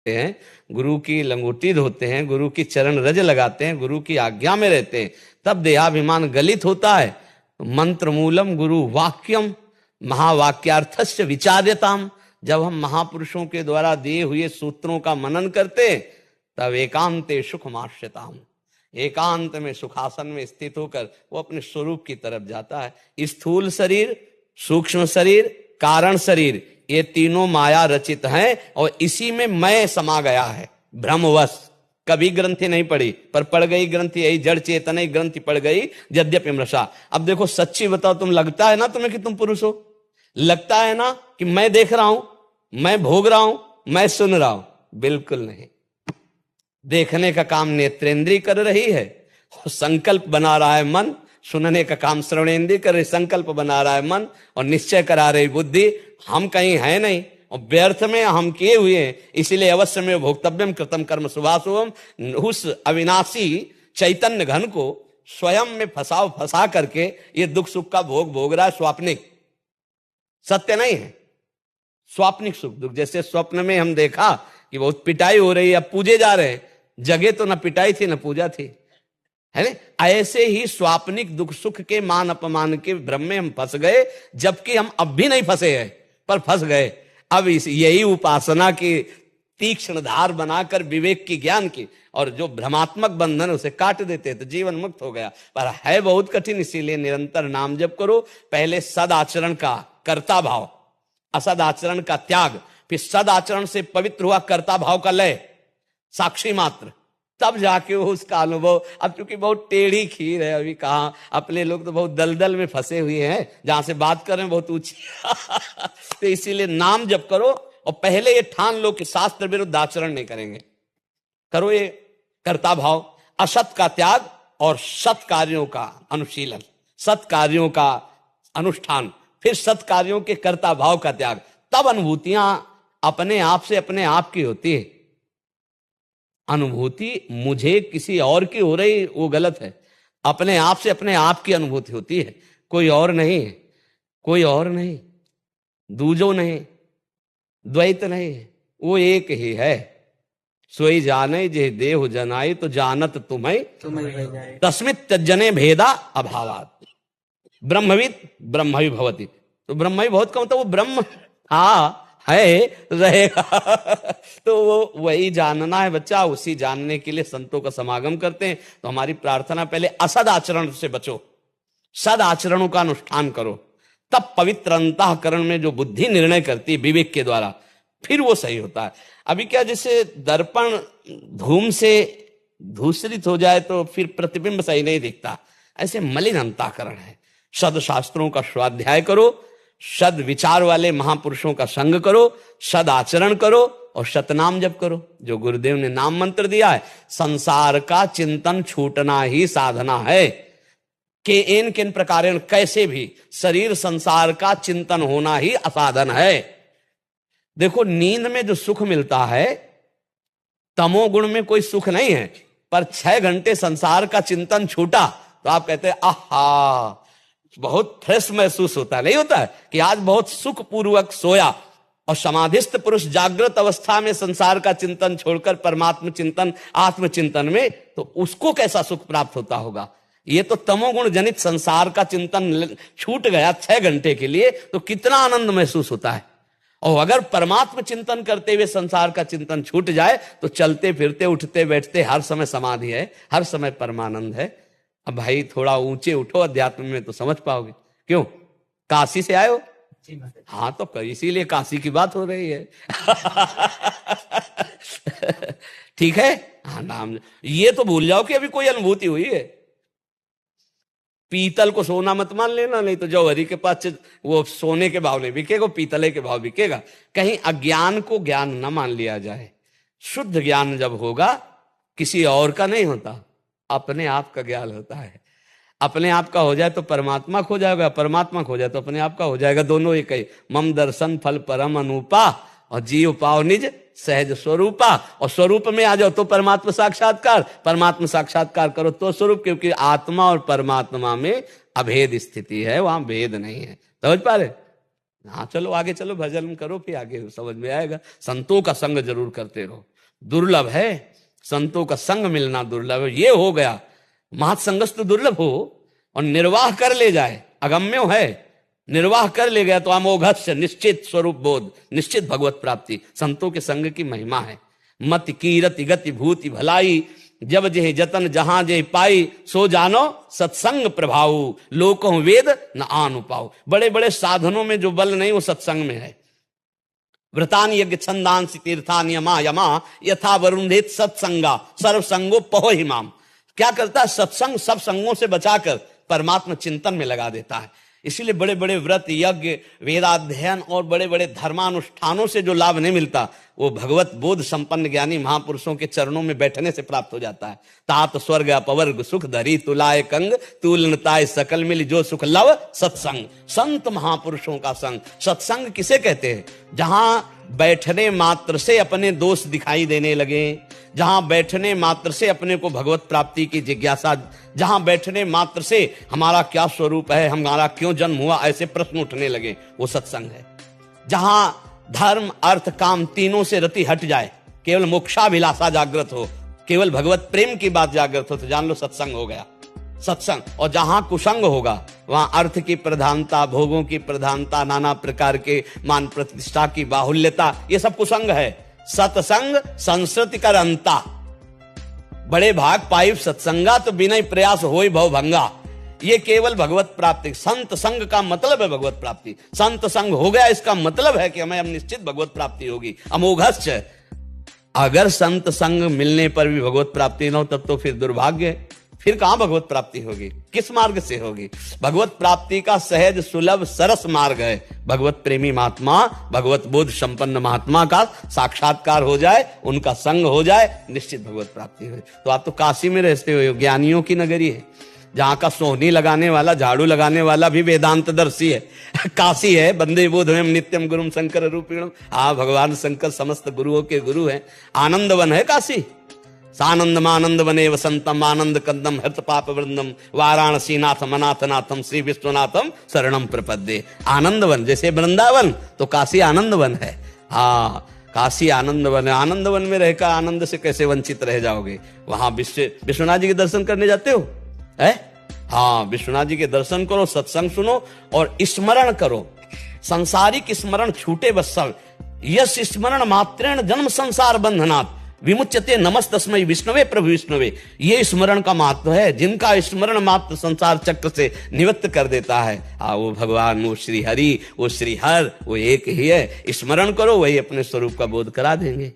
हैं, गुरु की लंगोटी धोते हैं, गुरु की चरण रज लगाते हैं, गुरु की आज्ञा में रहते हैं, तब देहाभिमान गलित होता है। मंत्र मूलम गुरु वाक्यम महावाक्यार्थस्य विचार्यताम। जब हम महापुरुषों के द्वारा दिए हुए सूत्रों का मनन करते हैं, तब एकांते सुखमाश्यताम, एकांत में सुखासन में स्थित होकर वो अपने स्वरूप की तरफ जाता है। स्थूल शरीर, सूक्ष्म शरीर, कारण शरीर, ये तीनों माया रचित हैं और इसी में मैं समा गया है भ्रमवश। कभी ग्रंथि नहीं पड़ी, पर पड़ गई ग्रंथि, यही जड़ चेतन ग्रंथि पड़ गई यद्यपि मृषा। अब देखो सच्ची बताओ, तुम लगता है ना तुम्हें कि तुम पुरुष हो? लगता है ना कि मैं देख रहा हूं, मैं भोग रहा हूं, मैं सुन रहा हूं? बिल्कुल नहीं। देखने का काम नेत्रेंद्रिय कर रही है, संकल्प बना रहा है मन। सुनने का काम श्रवणेंद्रिय कर रही, संकल्प बना रहा है मन, और निश्चय करा रही बुद्धि। हम कहीं है नहीं और व्यर्थ में हम किए हुए हैं, इसीलिए अवश्य में भोक्तव्यम कृतम कर्म शुभाशुभम। उस अविनाशी चैतन्य घन को स्वयं में फंसा करके ये दुख सुख का भोग भोग रहा है। स्वाप्निक, सत्य नहीं है, स्वाप्निक सुख दुख। जैसे स्वप्न में हम देखा कि बहुत पिटाई हो रही है, अब पूजे जा रहे हैं, जगह तो न पिटाई थी न पूजा थी, है ना? ऐसे ही स्वाप्निक दुख सुख के मान अपमान के भ्रम में हम फंस गए, जबकि हम अब भी नहीं फंसे हैं, पर फंस गए। अब यही उपासना की तीक्ष्ण धार बनाकर विवेक की, ज्ञान की, और जो भ्रमात्मक बंधन उसे काट देते तो जीवन मुक्त हो गया। पर है बहुत कठिन, इसीलिए निरंतर नाम जप करो। पहले सद आचरण का कर्ता भाव, असद आचरण का त्याग, फिर सद आचरण से पवित्र हुआ कर्ता भाव का लय, साक्षी मात्र, तब जाके वो उसका अनुभव। अब चूंकि बहुत टेढ़ी खीर है, अभी कहा अपने लोग तो बहुत दलदल में फंसे हुए हैं, जहां से बात कर रहे हैं बहुत ऊंची तो इसीलिए नाम जप करो और पहले ये ठान लो कि शास्त्र विरुद्ध आचरण नहीं करेंगे। करो ये कर्ता भाव, असत का त्याग और सत कार्यों का अनुशीलन, सत कार्यों का अनुष्ठान, फिर सत कार्यों के कर्ता भाव का त्याग। तब अनुभूतियां अपने आप से अपने आप की होती है। अनुभूति मुझे किसी और की हो रही वो गलत है, अपने आप से अपने आप की अनुभूति होती है, कोई और नहीं है, कोई और नहीं, दूजो नहीं, द्वैत नहीं है, वो एक ही है। सोई जाने जे देह जनाई तो जानत तुम्हें तस्मित त्यजने भेदा अभावात। ब्रह्मविद ब्रह्मवि भवति, तो ब्रह्मवि बहुत कम, तो वो ब्रह्म है रहेगा तो वो वही जानना है बच्चा। उसी जानने के लिए संतों का समागम करते हैं। तो हमारी प्रार्थना, पहले असद आचरण से बचो, सद आचरणों का अनुष्ठान करो, तब पवित्र अंतःकरण में जो बुद्धि निर्णय करती है विवेक के द्वारा, फिर वो सही होता है। अभी क्या, जैसे दर्पण धूम से धूसरित हो जाए तो फिर प्रतिबिंब सही नहीं दिखता, ऐसे मलिन अंतःकरण है। सद शास्त्रों का स्वाध्याय करो, सद विचार वाले महापुरुषों का संग करो, सद आचरण करो और सतनाम जप करो, जो गुरुदेव ने नाम मंत्र दिया है। संसार का चिंतन छूटना ही साधना है, कि इन किन प्रकार कैसे भी शरीर संसार का चिंतन होना ही असाधन है। देखो, नींद में जो सुख मिलता है, तमोगुण में कोई सुख नहीं है, पर 6 घंटे संसार का चिंतन छूटा तो आप कहते हैं आहा, बहुत फ्रेश महसूस होता है। नहीं होता है कि आज बहुत सुख पूर्वक सोया, और समाधिस्थ पुरुष जागृत अवस्था में संसार का चिंतन छोड़कर परमात्म चिंतन, आत्मचिंतन में, तो उसको कैसा सुख प्राप्त होता होगा। ये तो तमोगुण जनित संसार का चिंतन छूट गया 6 घंटे के लिए, तो कितना आनंद महसूस होता है। और अगर परमात्म चिंतन करते हुए संसार का चिंतन छूट जाए तो चलते फिरते उठते बैठते हर समय समाधि है, हर समय परमानंद है। अब भाई थोड़ा ऊंचे उठो अध्यात्म में तो समझ पाओगे। क्यों, काशी से आए हो? हाँ, तो इसीलिए काशी की बात हो रही है ठीक है। हाँ, नाम ये तो भूल जाओ कि अभी कोई अनुभूति हुई है। पीतल को सोना मत मान लेना, नहीं तो जौहरी के पास वो सोने के भाव नहीं बिकेगा, पीतले के भाव बिकेगा। कहीं अज्ञान को ज्ञान न मान लिया जाए। शुद्ध ज्ञान जब होगा, किसी और का नहीं होता, अपने आप का ज्ञान होता है। अपने आप का हो जाए तो परमात्मा खो जाएगा, परमात्मा खो जाए तो अपने आप का हो जाएगा, दोनों एक ही। मम दर्शन फल परम अनुपा, और जीव पाओ निज सहज स्वरूपा। और स्वरूप में आ जाओ तो परमात्मा साक्षात्कार, परमात्मा साक्षात्कार करो तो स्वरूप, क्योंकि आत्मा और परमात्मा में अभेद स्थिति है, वहां भेद नहीं है। समझ पा रहे? हाँ, चलो आगे चलो, भजन करो, फिर आगे समझ में आएगा। संतों का संग जरूर करते रहो। दुर्लभ है, संतों का संग मिलना दुर्लभ है। ये हो गया महत्संगस तो दुर्लभ हो और निर्वाह कर ले जाए, अगम्यो है, निर्वाह कर ले गया तो अमोघस्य निश्चित स्वरूप बोध, निश्चित भगवत प्राप्ति संतों के संग की महिमा है। मत कीरति गति भूति भलाई, जब जेह जतन जहां जेह पाई, सो जानो सत्संग प्रभाव, लोकों वेद न आन पाओ। बड़े बड़े साधनों में जो बल नहीं वो सत्संग में है। व्रतान यज्ञ छंदांसि तीर्थान यमा यमा, यथा वरुणेत सत्संगा सर्वसंगो पहो हिमाम। क्या करता है? सत्संग सब संगों से बचाकर परमात्मा चिंतन में लगा देता है। इसीलिए बड़े बड़े व्रत यज्ञ वेदाध्ययन और बड़े बड़े धर्मानुष्ठानों से जो लाभ नहीं मिलता वो भगवत बोध संपन्न ज्ञानी महापुरुषों के चरणों में बैठने से प्राप्त हो जाता है। तात स्वर्ग अपवर्ग सुख धरी तुलाय कंग, तुलनताय सकल मिल जो सुख लव सत्संग। संत महापुरुषों का संग, सत्संग किसे कहते हैं? जहां बैठने मात्र से अपने दोष दिखाई देने लगे, जहां बैठने मात्र से अपने को भगवत प्राप्ति की जिज्ञासा, जहां बैठने मात्र से हमारा क्या स्वरूप है, हमारा क्यों जन्म हुआ, ऐसे प्रश्न उठने लगे, वो सत्संग है। जहां धर्म अर्थ काम तीनों से रति हट जाए, केवल मोक्षाभिलाषा जागृत हो, केवल भगवत प्रेम की बात जागृत हो, तो जान लो सत्संग हो गया सत्संग। और जहां कुसंग होगा वहां अर्थ की प्रधानता, भोगों की प्रधानता, नाना प्रकार के मान प्रतिष्ठा की बाहुल्यता, ये सब कुसंग है। सत्संग संस्कृति कर अंता, बड़े भाग पाइप सत्संगा, तो बिना प्रयास होई भव भंगा। ये केवल भगवत प्राप्ति, संत संग का मतलब है भगवत प्राप्ति। संत संग हो गया इसका मतलब है कि हमें अब निश्चित भगवत प्राप्ति होगी। अमोघस्य, अगर संत संग मिलने पर भी भगवत प्राप्ति न हो तब तो फिर दुर्भाग्य है, फिर कहां भगवत प्राप्ति होगी, किस मार्ग से होगी? भगवत प्राप्ति का सहज सुलभ सरस मार्ग है भगवत प्रेमी महात्मा, भगवत बोध संपन्न महात्मा का साक्षात्कार हो जाए, उनका संग हो जाए, निश्चित भगवत प्राप्ति हो। तो आप तो काशी में रहते हो, ज्ञानियों की नगरी है, जहां का सोहनी लगाने वाला, झाड़ू लगाने वाला भी वेदांतदर्शी है। काशी है, वंदे बोधमयं नित्यम गुरुम शंकर रूपिणम। हाँ, भगवान शंकर समस्त गुरुओं के गुरु हैं। आनंदवन है काशी, सानंदमानंद वने वसंतम आनंद कंदम हृत पाप वृंदम, वाराणसी नाथम अनाथनाथम श्री विश्वनाथम शरणम प्रपद्ये। आनंदवन जैसे वृंदावन तो काशी आनंदवन है। हाँ, काशी आनंदवन है। आनंदवन में रहकर आनंद से कैसे वंचित रह जाओगे? वहां विश्वनाथ जी के दर्शन करने जाते हो है? हाँ, विश्वनाथ जी के दर्शन करो, सत्संग सुनो और स्मरण करो। संसारिक स्मरण छूटे वत्सल, यस स्मरण मात्रेण जन्म संसार बंधनात् विमुच्यते नमस्तस्मै विष्णवे प्रभु विष्णवे। ये स्मरण का महत्व है, जिनका स्मरण मात्र संसार चक्र से निवृत्त कर देता है। हाँ, वो भगवान, वो श्री हरि, वो श्री हर, वो एक ही है। स्मरण करो, वही अपने स्वरूप का बोध करा देंगे।